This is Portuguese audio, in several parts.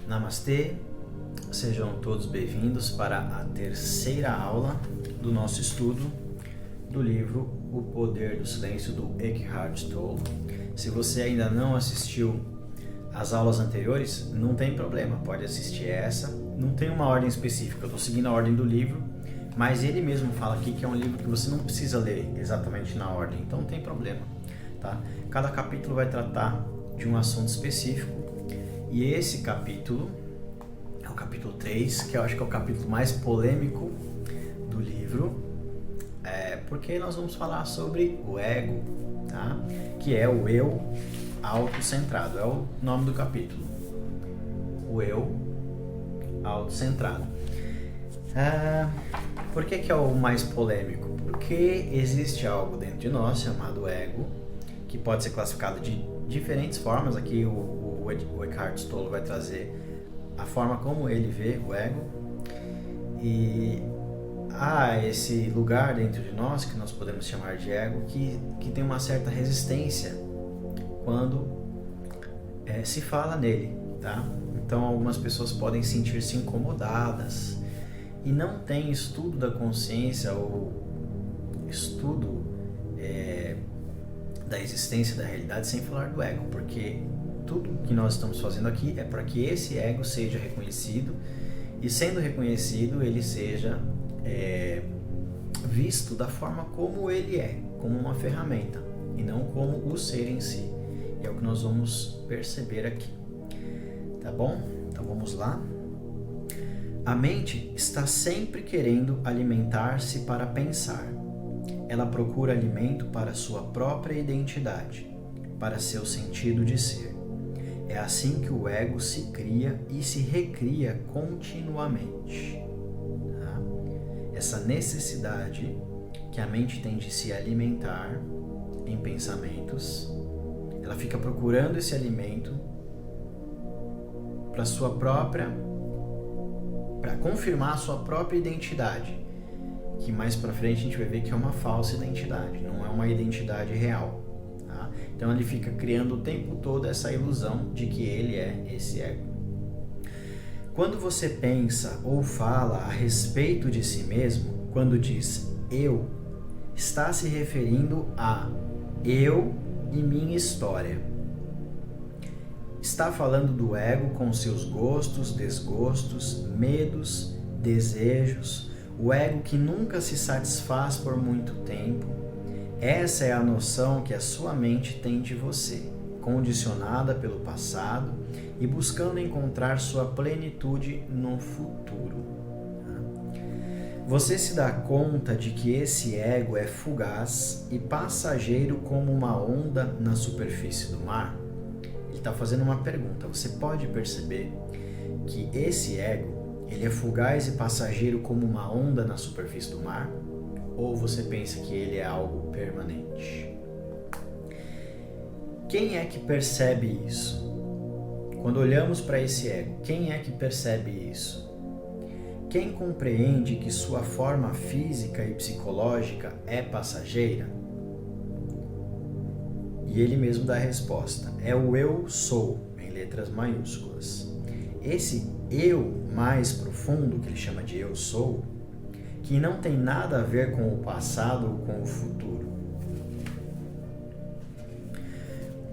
Namastê, sejam todos bem-vindos para a terceira aula do nosso estudo do livro O Poder do Silêncio, do Eckhart Tolle. Se você ainda não assistiu às aulas anteriores, não tem problema, pode assistir essa. Não tem uma ordem específica, eu estou seguindo a ordem do livro, mas ele mesmo fala aqui que é um livro que você não precisa ler exatamente na ordem, então não tem problema, tá? Cada capítulo vai tratar de um assunto específico. E esse capítulo é o capítulo 3, que eu acho que é o capítulo mais polêmico do livro, porque nós vamos falar sobre o ego, tá? Que é o eu autocentrado, é o nome do capítulo, o eu autocentrado. Por que é o mais polêmico? Porque existe algo dentro de nós chamado ego, que pode ser classificado de diferentes formas. Aqui o Eckhart Tolle vai trazer a forma como ele vê o ego, e há esse lugar dentro de nós que nós podemos chamar de ego que tem uma certa resistência quando se fala nele, tá? Então algumas pessoas podem sentir-se incomodadas, e não tem estudo da consciência ou estudo da existência da realidade sem falar do ego, porque tudo que nós estamos fazendo aqui é para que esse ego seja reconhecido, e sendo reconhecido ele seja visto da forma como ele é, como uma ferramenta e não como o ser em si. E é o que nós vamos perceber aqui, tá bom? Então vamos lá. A mente está sempre querendo alimentar-se para pensar. Ela procura alimento para sua própria identidade, para seu sentido de ser. É assim que o ego se cria e se recria continuamente. Tá? Essa necessidade que a mente tem de se alimentar em pensamentos, ela fica procurando esse alimento para confirmar a sua própria identidade, que mais para frente a gente vai ver que é uma falsa identidade, não é uma identidade real. Tá? Então ele fica criando o tempo todo essa ilusão de que ele é esse ego. Quando você pensa ou fala a respeito de si mesmo, quando diz eu, está se referindo a eu e minha história. Está falando do ego com seus gostos, desgostos, medos, desejos, o ego que nunca se satisfaz por muito tempo. Essa é a noção que a sua mente tem de você, condicionada pelo passado e buscando encontrar sua plenitude no futuro. Você se dá conta de que esse ego é fugaz e passageiro como uma onda na superfície do mar? Ele está fazendo uma pergunta. Você pode perceber que esse ego ele é fugaz e passageiro como uma onda na superfície do mar? Ou você pensa que ele é algo permanente? Quem é que percebe isso? Quando olhamos para esse ego, quem é que percebe isso? Quem compreende que sua forma física e psicológica é passageira? E ele mesmo dá a resposta. É o eu sou, em letras maiúsculas. Esse eu mais profundo, que ele chama de eu sou, que não tem nada a ver com o passado ou com o futuro.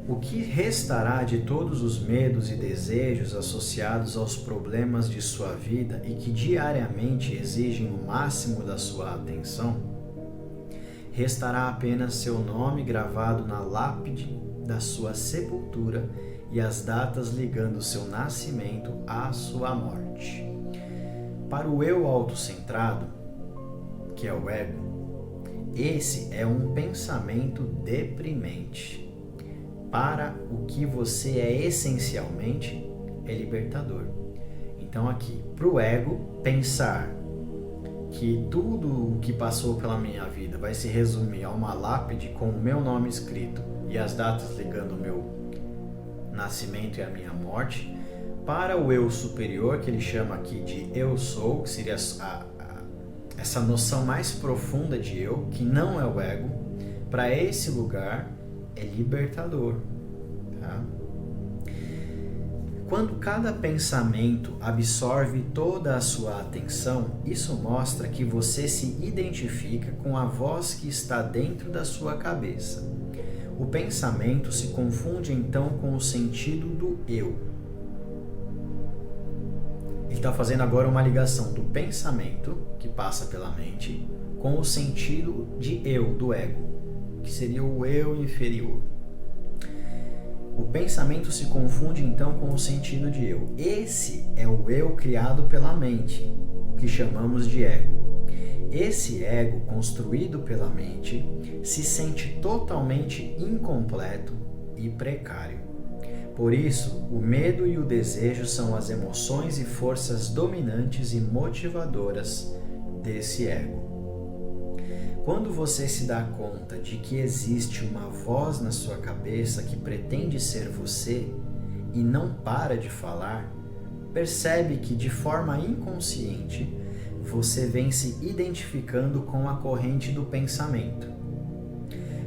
O que restará de todos os medos e desejos associados aos problemas de sua vida e que diariamente exigem o máximo da sua atenção? Restará apenas seu nome gravado na lápide da sua sepultura e as datas ligando seu nascimento à sua morte. Para o eu autocentrado, que é o ego, esse é um pensamento deprimente. Para o que você é essencialmente, é libertador. Então aqui, para o ego, pensar que tudo o que passou pela minha vida vai se resumir a uma lápide com o meu nome escrito e as datas ligando o meu nascimento e a minha morte, para o eu superior, que ele chama aqui de eu sou, que seria essa noção mais profunda de eu, que não é o ego, para esse lugar é libertador. Tá? Quando cada pensamento absorve toda a sua atenção, isso mostra que você se identifica com a voz que está dentro da sua cabeça. O pensamento se confunde então com o sentido do eu. Ele está fazendo agora uma ligação do pensamento, que passa pela mente, com o sentido de eu, do ego, que seria o eu inferior. O pensamento se confunde então com o sentido de eu. Esse é o eu criado pela mente, o que chamamos de ego. Esse ego construído pela mente se sente totalmente incompleto e precário. Por isso, o medo e o desejo são as emoções e forças dominantes e motivadoras desse ego. Quando você se dá conta de que existe uma voz na sua cabeça que pretende ser você e não para de falar, percebe que de forma inconsciente você vem se identificando com a corrente do pensamento.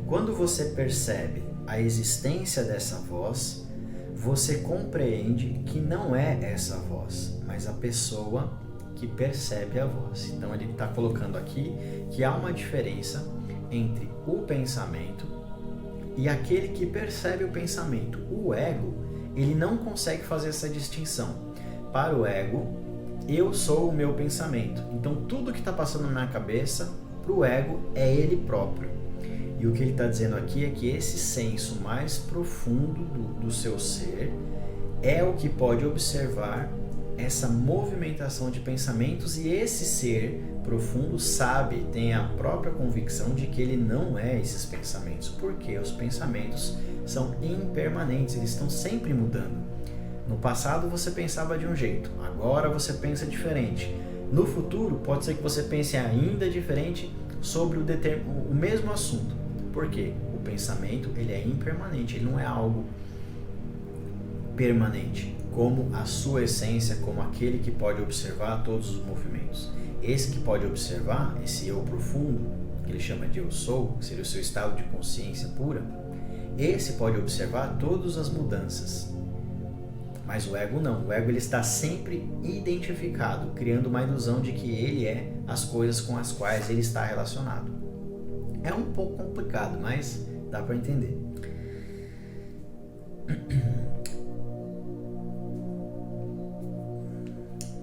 Quando você percebe a existência dessa voz, você compreende que não é essa voz, mas a pessoa que percebe a voz. Então ele está colocando aqui que há uma diferença entre o pensamento e aquele que percebe o pensamento. O ego, ele não consegue fazer essa distinção. Para o ego, eu sou o meu pensamento. Então tudo que está passando na minha cabeça, para o ego, é ele próprio. E o que ele está dizendo aqui é que esse senso mais profundo do seu ser é o que pode observar essa movimentação de pensamentos, e esse ser profundo sabe, tem a própria convicção de que ele não é esses pensamentos, porque os pensamentos são impermanentes, eles estão sempre mudando. No passado você pensava de um jeito, agora você pensa diferente. No futuro pode ser que você pense ainda diferente sobre o mesmo assunto. Por quê? O pensamento ele é impermanente, ele não é algo permanente, como a sua essência, como aquele que pode observar todos os movimentos. Esse que pode observar, esse eu profundo, que ele chama de eu sou, que seria o seu estado de consciência pura, esse pode observar todas as mudanças. Mas o ego não, o ego ele está sempre identificado, criando uma ilusão de que ele é as coisas com as quais ele está relacionado. É um pouco complicado, mas dá para entender.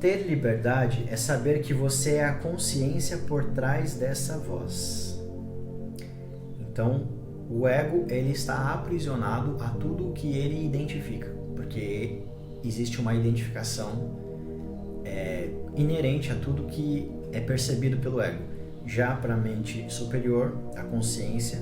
Ter liberdade é saber que você é a consciência por trás dessa voz. Então, o ego ele está aprisionado a tudo o que ele identifica, porque existe uma identificação inerente a tudo que é percebido pelo ego. Já para a mente superior, a consciência,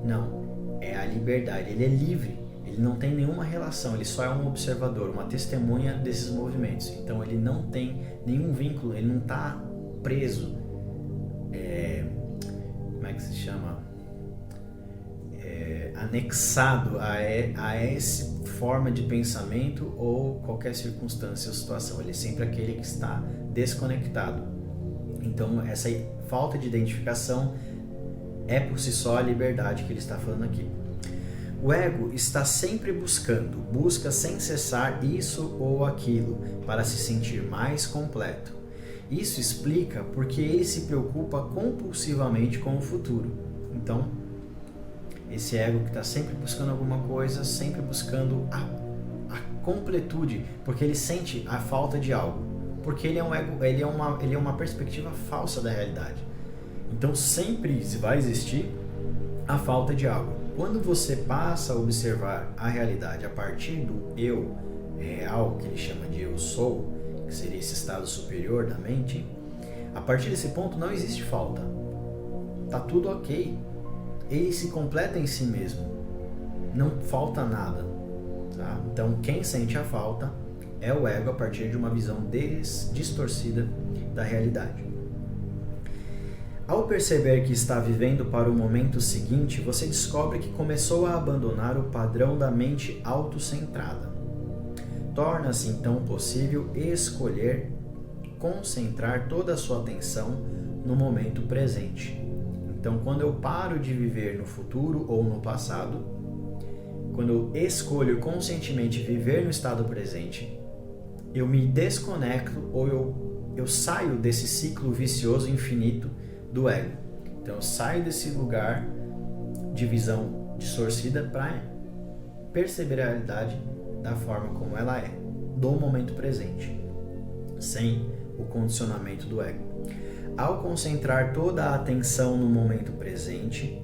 não, é a liberdade, ele é livre. Ele não tem nenhuma relação, ele só é um observador, uma testemunha desses movimentos. Então ele não tem nenhum vínculo, ele não está preso. Como é que se chama? Anexado a essa forma de pensamento ou qualquer circunstância ou situação. Ele é sempre aquele que está desconectado. Então essa falta de identificação é por si só a liberdade que ele está falando aqui. O ego está sempre busca sem cessar isso ou aquilo para se sentir mais completo. Isso explica porque ele se preocupa compulsivamente com o futuro. Então, esse ego que está sempre buscando alguma coisa, sempre buscando a completude, porque ele sente a falta de algo. Porque ele é um ego, ele é uma perspectiva falsa da realidade. Então sempre vai existir a falta de algo. Quando você passa a observar a realidade a partir do eu real, que ele chama de eu sou, que seria esse estado superior da mente, a partir desse ponto não existe falta. Tá tudo ok. Ele se completa em si mesmo. Não falta nada. Tá? Então quem sente a falta é o ego a partir de uma visão distorcida da realidade. Ao perceber que está vivendo para o momento seguinte, você descobre que começou a abandonar o padrão da mente autocentrada. Torna-se então possível escolher concentrar toda a sua atenção no momento presente. Então, quando eu paro de viver no futuro ou no passado, quando eu escolho conscientemente viver no estado presente, eu me desconecto ou eu saio desse ciclo vicioso infinito do ego. Então eu saio desse lugar de visão distorcida para perceber a realidade da forma como ela é, do momento presente, sem o condicionamento do ego. Ao concentrar toda a atenção no momento presente,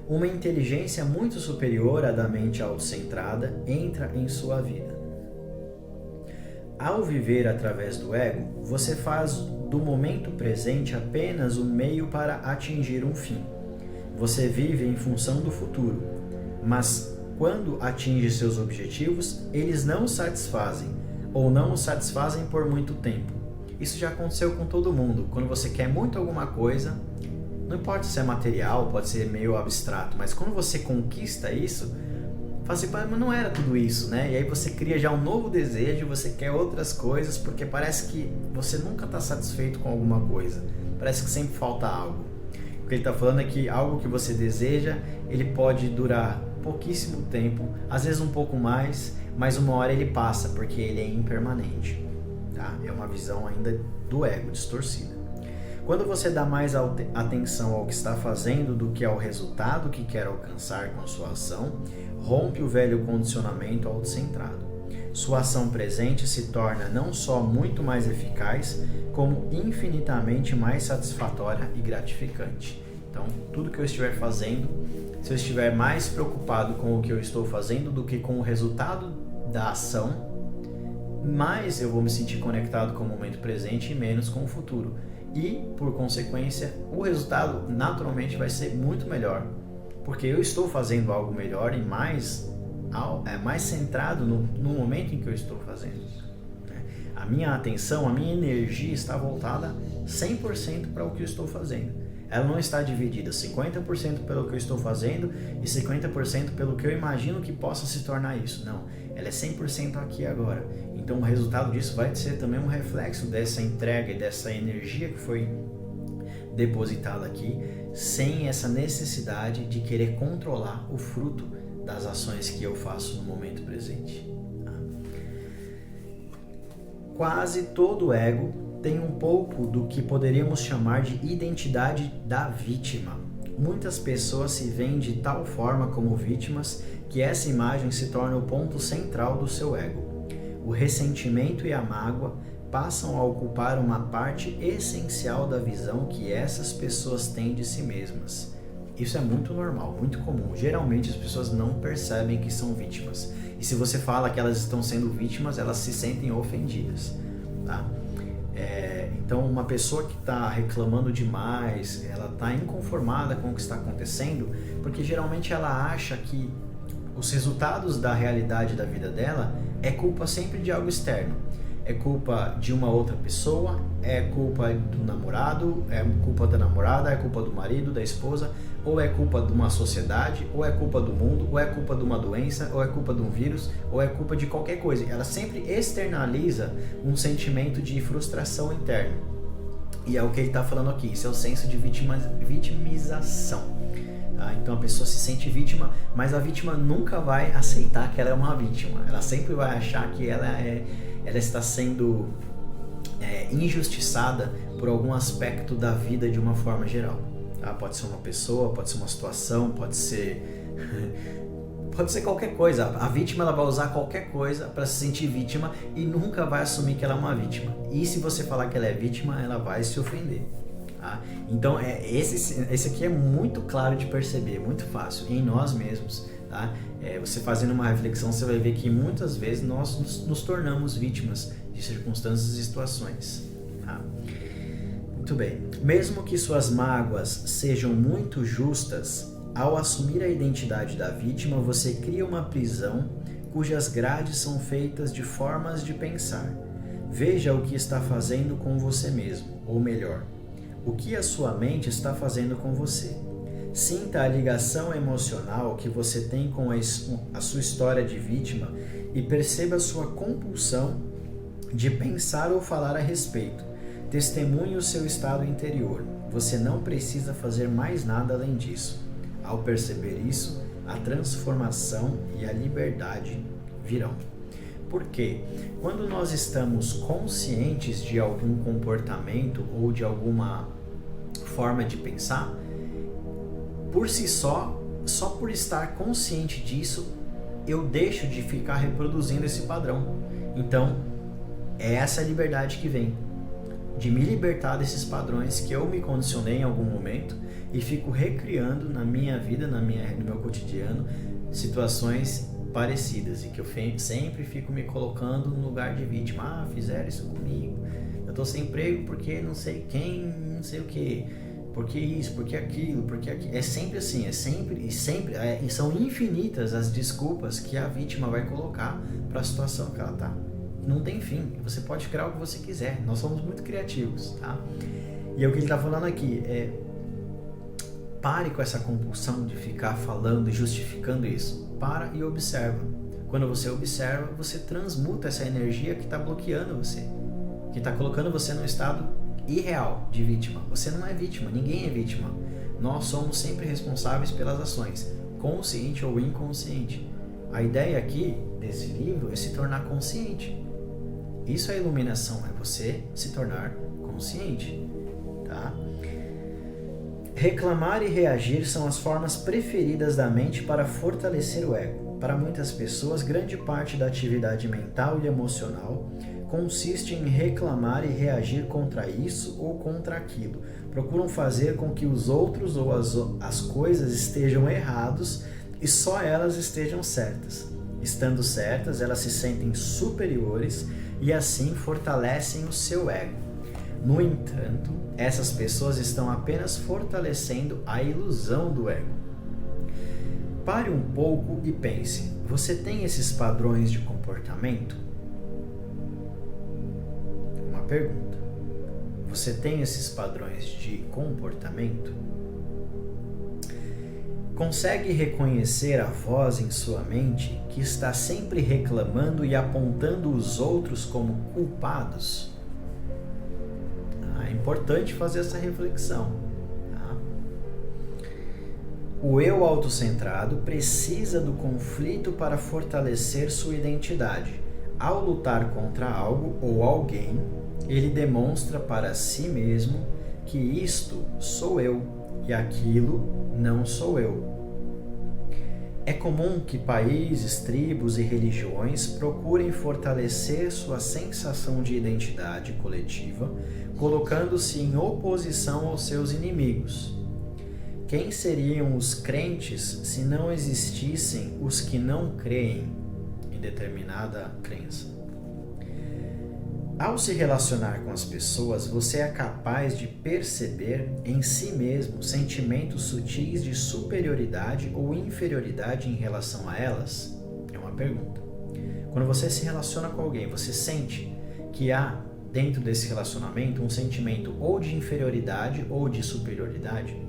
uma inteligência muito superior à da mente autocentrada entra em sua vida. Ao viver através do ego, você faz do momento presente apenas um meio para atingir um fim. Você vive em função do futuro, mas quando atinge seus objetivos, eles não o satisfazem ou não o satisfazem por muito tempo. Isso já aconteceu com todo mundo. Quando você quer muito alguma coisa, não importa se é material, pode ser meio abstrato, mas quando você conquista isso, fala assim, mas não era tudo isso, né? E aí você cria já um novo desejo, você quer outras coisas, porque parece que você nunca está satisfeito com alguma coisa. Parece que sempre falta algo. O que ele está falando é que algo que você deseja, ele pode durar pouquíssimo tempo, às vezes um pouco mais, mas uma hora ele passa, porque ele é impermanente. Tá? É uma visão ainda do ego, distorcida. Quando você dá mais atenção ao que está fazendo do que ao resultado que quer alcançar com sua ação, rompe o velho condicionamento autocentrado. Sua ação presente se torna não só muito mais eficaz, como infinitamente mais satisfatória e gratificante. Então, tudo que eu estiver fazendo, se eu estiver mais preocupado com o que eu estou fazendo do que com o resultado da ação, mais eu vou me sentir conectado com o momento presente e menos com o futuro. E, por consequência, o resultado naturalmente vai ser muito melhor, porque eu estou fazendo algo melhor e mais centrado no momento em que eu estou fazendo. A minha atenção, a minha energia está voltada 100% para o que eu estou fazendo. Ela não está dividida 50% pelo que eu estou fazendo e 50% pelo que eu imagino que possa se tornar isso. Não, ela é 100% aqui e agora. Então o resultado disso vai ser também um reflexo dessa entrega e dessa energia que foi depositada aqui, sem essa necessidade de querer controlar o fruto das ações que eu faço no momento presente. Quase todo ego tem um pouco do que poderíamos chamar de identidade da vítima. Muitas pessoas se veem de tal forma como vítimas que essa imagem se torna o ponto central do seu ego. O ressentimento e a mágoa passam a ocupar uma parte essencial da visão que essas pessoas têm de si mesmas. Isso é muito normal, muito comum. Geralmente as pessoas não percebem que são vítimas. E se você fala que elas estão sendo vítimas, elas se sentem ofendidas. Tá? Então uma pessoa que está reclamando demais, ela está inconformada com o que está acontecendo, porque geralmente ela acha que os resultados da realidade da vida dela é culpa sempre de algo externo. É culpa de uma outra pessoa, é culpa do namorado, é culpa da namorada, é culpa do marido, da esposa, ou é culpa de uma sociedade, ou é culpa do mundo, ou é culpa de uma doença, ou é culpa de um vírus, ou é culpa de qualquer coisa. Ela sempre externaliza um sentimento de frustração interna. E é o que ele está falando aqui, isso é o senso de vitimização. Então a pessoa se sente vítima, mas a vítima nunca vai aceitar que ela é uma vítima. Ela sempre vai achar que ela está sendo injustiçada por algum aspecto da vida de uma forma geral. Pode ser uma pessoa, pode ser uma situação, pode ser qualquer coisa. A vítima ela vai usar qualquer coisa para se sentir vítima e nunca vai assumir que ela é uma vítima. E se você falar que ela é vítima, ela vai se ofender. Então esse aqui é muito claro de perceber, muito fácil, em nós mesmos. Você fazendo uma reflexão, você vai ver que muitas vezes nós nos tornamos vítimas de circunstâncias e situações. Muito bem. Mesmo que suas mágoas sejam muito justas, ao assumir a identidade da vítima, você cria uma prisão cujas grades são feitas de formas de pensar. Veja o que está fazendo com você mesmo, ou melhor, o que a sua mente está fazendo com você. Sinta a ligação emocional que você tem com a sua história de vítima e perceba sua compulsão de pensar ou falar a respeito. Testemunhe o seu estado interior. Você não precisa fazer mais nada além disso. Ao perceber isso, a transformação e a liberdade virão. Por quê? Quando nós estamos conscientes de algum comportamento ou de alguma forma de pensar, por si só por estar consciente disso, eu deixo de ficar reproduzindo esse padrão. Então, é essa liberdade que vem, de me libertar desses padrões que eu me condicionei em algum momento e fico recriando na minha vida, no meu cotidiano, situações parecidas, e que eu sempre fico me colocando no lugar de vítima. Fizeram isso comigo, eu tô sem emprego porque não sei quem, não sei o que, porque isso, porque aquilo, porque aquilo. É sempre assim, e são infinitas as desculpas que a vítima vai colocar para a situação que ela tá. Não tem fim, você pode criar o que você quiser, nós somos muito criativos, tá? E é o que ele tá falando aqui, pare com essa compulsão de ficar falando e justificando isso. Para e observa. Quando você observa, você transmuta essa energia que está bloqueando você, que está colocando você num estado irreal de vítima. Você não é vítima, ninguém é vítima. Nós somos sempre responsáveis pelas ações, consciente ou inconsciente. A ideia aqui desse livro é se tornar consciente. Isso é iluminação, é você se tornar consciente, tá? Reclamar e reagir são as formas preferidas da mente para fortalecer o ego. Para muitas pessoas, grande parte da atividade mental e emocional consiste em reclamar e reagir contra isso ou contra aquilo. Procuram fazer com que os outros ou as coisas estejam errados e só elas estejam certas. Estando certas, elas se sentem superiores e assim fortalecem o seu ego. No entanto, essas pessoas estão apenas fortalecendo a ilusão do ego. Pare um pouco e pense: você tem esses padrões de comportamento? Uma pergunta. Você tem esses padrões de comportamento? Consegue reconhecer a voz em sua mente que está sempre reclamando e apontando os outros como culpados? É importante fazer essa reflexão. Tá? O eu autocentrado precisa do conflito para fortalecer sua identidade. Ao lutar contra algo ou alguém, ele demonstra para si mesmo que isto sou eu e aquilo não sou eu. É comum que países, tribos e religiões procurem fortalecer sua sensação de identidade coletiva, colocando-se em oposição aos seus inimigos. Quem seriam os crentes se não existissem os que não creem em determinada crença? Ao se relacionar com as pessoas, você é capaz de perceber em si mesmo sentimentos sutis de superioridade ou inferioridade em relação a elas? É uma pergunta. Quando você se relaciona com alguém, você sente que há dentro desse relacionamento um sentimento ou de inferioridade ou de superioridade?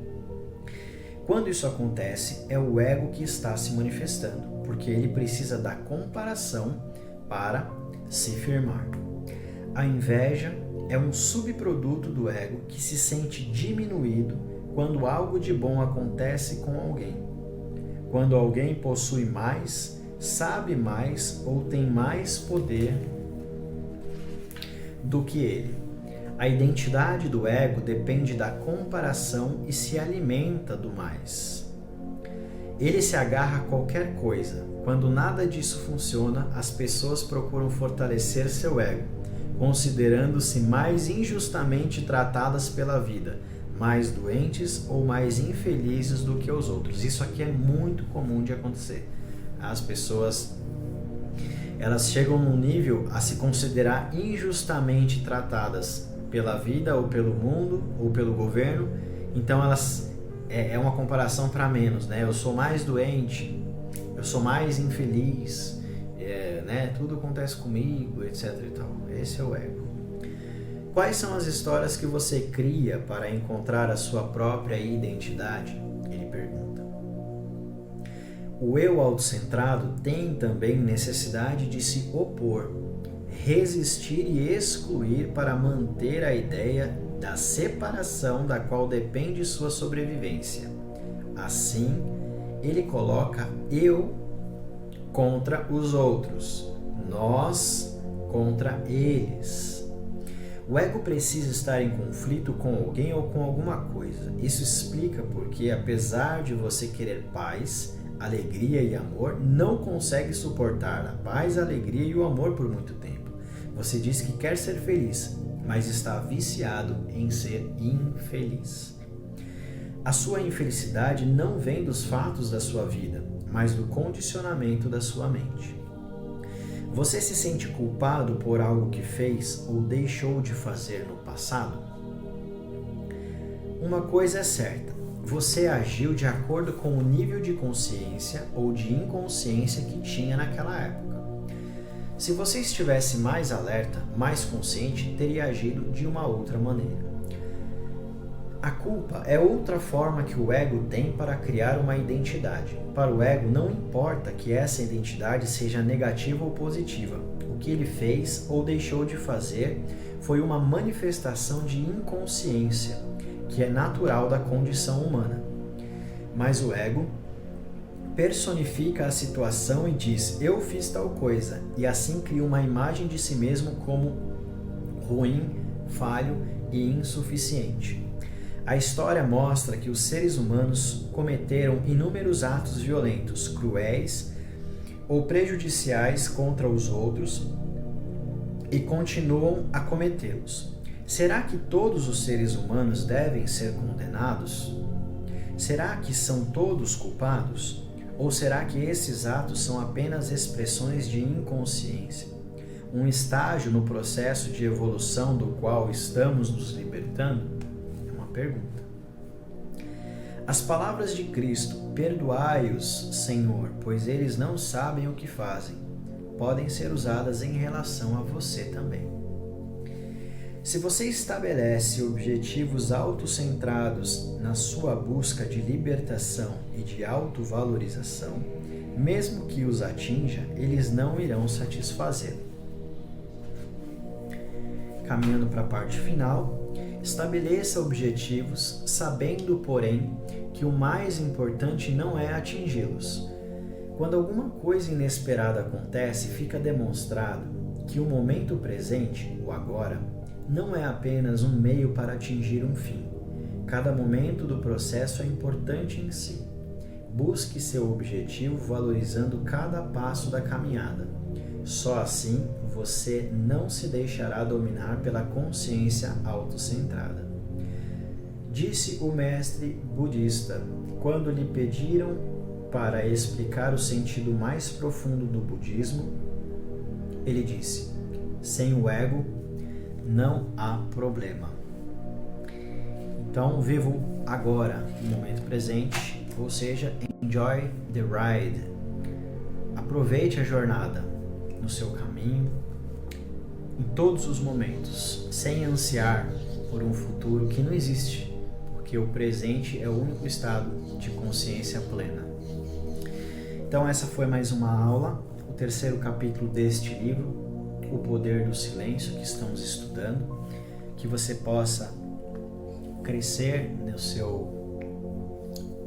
Quando isso acontece, é o ego que está se manifestando, porque ele precisa da comparação para se firmar. A inveja é um subproduto do ego que se sente diminuído quando algo de bom acontece com alguém. Quando alguém possui mais, sabe mais ou tem mais poder do que ele. A identidade do ego depende da comparação e se alimenta do mais. Ele se agarra a qualquer coisa. Quando nada disso funciona, as pessoas procuram fortalecer seu ego, considerando-se mais injustamente tratadas pela vida, mais doentes ou mais infelizes do que os outros. Isso aqui é muito comum de acontecer. As pessoas, elas chegam num nível a se considerar injustamente tratadas pela vida ou pelo mundo ou pelo governo, então elas é uma comparação para menos, né? Eu sou mais doente, eu sou mais infeliz, né? Tudo acontece comigo, etc. e tal. Esse é o ego. Quais são as histórias que você cria para encontrar a sua própria identidade? Ele pergunta. O eu autocentrado tem também necessidade de se opor, resistir e excluir para manter a ideia da separação da qual depende sua sobrevivência. Assim, ele coloca eu contra os outros, nós contra eles. O ego precisa estar em conflito com alguém ou com alguma coisa. Isso explica porque, apesar de você querer paz, alegria e amor, não consegue suportar a paz, a alegria e o amor por muito tempo. Você diz que quer ser feliz, mas está viciado em ser infeliz. A sua infelicidade não vem dos fatos da sua vida, mas do condicionamento da sua mente. Você se sente culpado por algo que fez ou deixou de fazer no passado? Uma coisa é certa, você agiu de acordo com o nível de consciência ou de inconsciência que tinha naquela época. Se você estivesse mais alerta, mais consciente, teria agido de uma outra maneira. A culpa é outra forma que o ego tem para criar uma identidade. Para o ego, não importa que essa identidade seja negativa ou positiva. O que ele fez ou deixou de fazer foi uma manifestação de inconsciência, que é natural da condição humana. Mas o ego personifica a situação e diz, eu fiz tal coisa, e assim cria uma imagem de si mesmo como ruim, falho e insuficiente. A história mostra que os seres humanos cometeram inúmeros atos violentos, cruéis ou prejudiciais contra os outros e continuam a cometê-los. Será que todos os seres humanos devem ser condenados? Será que são todos culpados? Ou será que esses atos são apenas expressões de inconsciência? Um estágio no processo de evolução do qual estamos nos libertando? Pergunta. As palavras de Cristo, perdoai-os, Senhor, pois eles não sabem o que fazem, podem ser usadas em relação a você também. Se você estabelece objetivos autocentrados na sua busca de libertação e de autovalorização, mesmo que os atinja, eles não irão satisfazê-lo. Caminhando para a parte final, estabeleça objetivos, sabendo, porém, que o mais importante não é atingi-los. Quando alguma coisa inesperada acontece, fica demonstrado que o momento presente, o agora, não é apenas um meio para atingir um fim. Cada momento do processo é importante em si. Busque seu objetivo valorizando cada passo da caminhada. Só assim você não se deixará dominar pela consciência autocentrada. Disse o mestre budista quando lhe pediram para explicar o sentido mais profundo do budismo. Ele disse: sem o ego não há problema. Então, vivo agora, no momento presente, ou seja, enjoy the ride. Aproveite a jornada no seu caminho, em todos os momentos, sem ansiar por um futuro que não existe, porque o presente é o único estado de consciência plena. Então essa foi mais uma aula, o terceiro capítulo deste livro, O Poder do Silêncio, que estamos estudando, que você possa crescer no seu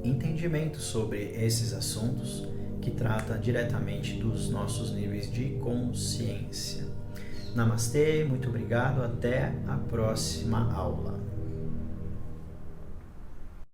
entendimento sobre esses assuntos, que trata diretamente dos nossos níveis de consciência. Namastê, muito obrigado, até a próxima aula.